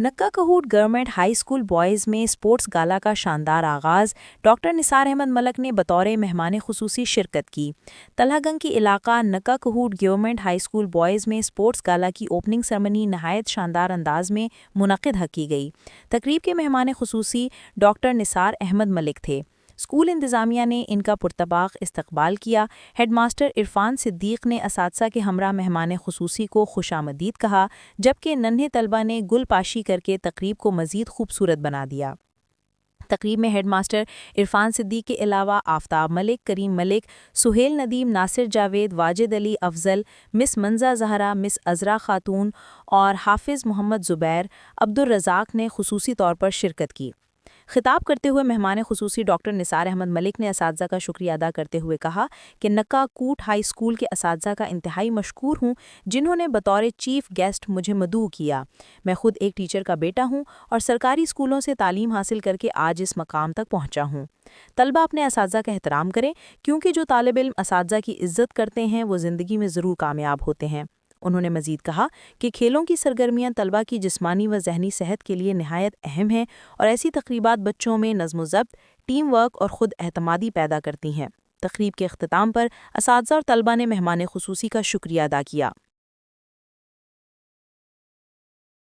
نکا کہوٹ government high school boys میں sports گالا کا شاندار آغاز، ڈاکٹر نثار احمد ملک نے بطور مہمان خصوصی شرکت کی۔ تلہ گنگ کی علاقہ نکا کہوٹ گورنمنٹ ہائی اسکول بوائز میں اسپورٹس گالا کی اوپننگ سرمنی نہایت شاندار انداز میں منعقد کی گئی۔ تقریب کے مہمان خصوصی ڈاکٹر نثار احمد ملک تھے۔ اسکول انتظامیہ نے ان کا پرتپاق استقبال کیا۔ ہیڈ ماسٹر عرفان صدیق نے اساتذہ کے ہمراہ مہمان خصوصی کو خوش آمدید کہا، جبکہ ننھے طلبہ نے گل پاشی کر کے تقریب کو مزید خوبصورت بنا دیا۔ تقریب میں ہیڈ ماسٹر عرفان صدیق کے علاوہ آفتاب ملک، کریم ملک، سہیل ندیم، ناصر جاوید، واجد علی افضل، مس منزہ زہرا، مس عذرا خاتون اور حافظ محمد زبیر عبدالرزاق نے خصوصی طور پر شرکت کی۔ خطاب کرتے ہوئے مہمان خصوصی ڈاکٹر نثار احمد ملک نے اساتذہ کا شکریہ ادا کرتے ہوئے کہا کہ نکا کوٹ ہائی اسکول کے اساتذہ کا انتہائی مشکور ہوں، جنہوں نے بطور چیف گیسٹ مجھے مدعو کیا۔ میں خود ایک ٹیچر کا بیٹا ہوں اور سرکاری اسکولوں سے تعلیم حاصل کر کے آج اس مقام تک پہنچا ہوں۔ طلبہ اپنے اساتذہ کا احترام کریں، کیونکہ جو طالب علم اساتذہ کی عزت کرتے ہیں وہ زندگی میں ضرور کامیاب ہوتے ہیں۔ انہوں نے مزید کہا کہ کھیلوں کی سرگرمیاں طلبہ کی جسمانی و ذہنی صحت کے لیے نہایت اہم ہیں اور ایسی تقریبات بچوں میں نظم و ضبط، ٹیم ورک اور خود اعتمادی پیدا کرتی ہیں۔ تقریب کے اختتام پر اساتذہ اور طلبہ نے مہمان خصوصی کا شکریہ ادا کیا۔